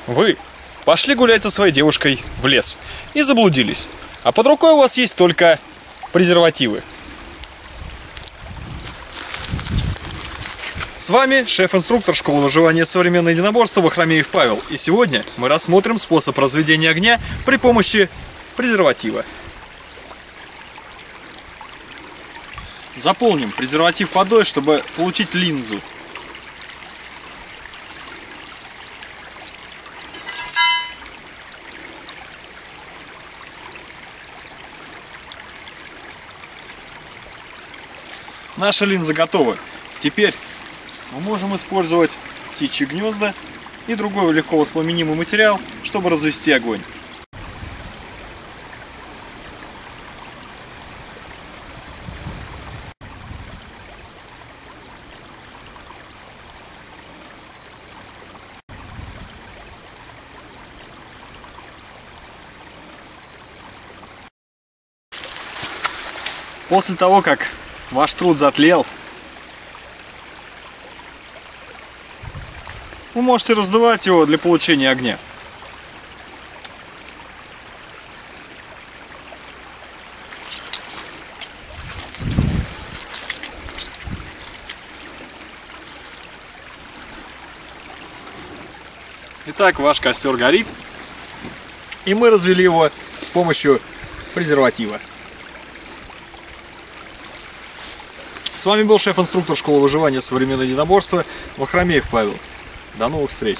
Вы пошли гулять со своей девушкой в лес и заблудились, а под рукой у вас есть только презервативы. С вами шеф-инструктор школы выживания современное единоборство Вахромеев Павел. И сегодня мы рассмотрим способ разведения огня при помощи презерватива. Заполним презерватив водой, чтобы получить линзу. Наша линза готова. Теперь мы можем использовать птичьи гнезда и другой легко воспламенимый материал, чтобы развести огонь. После того, как ваш труд затлел, вы можете раздувать его для получения огня. Итак, ваш костер горит, и мы развели его с помощью презерватива. С вами был шеф-инструктор школы выживания современное единоборство Вахромеев Павел. До новых встреч!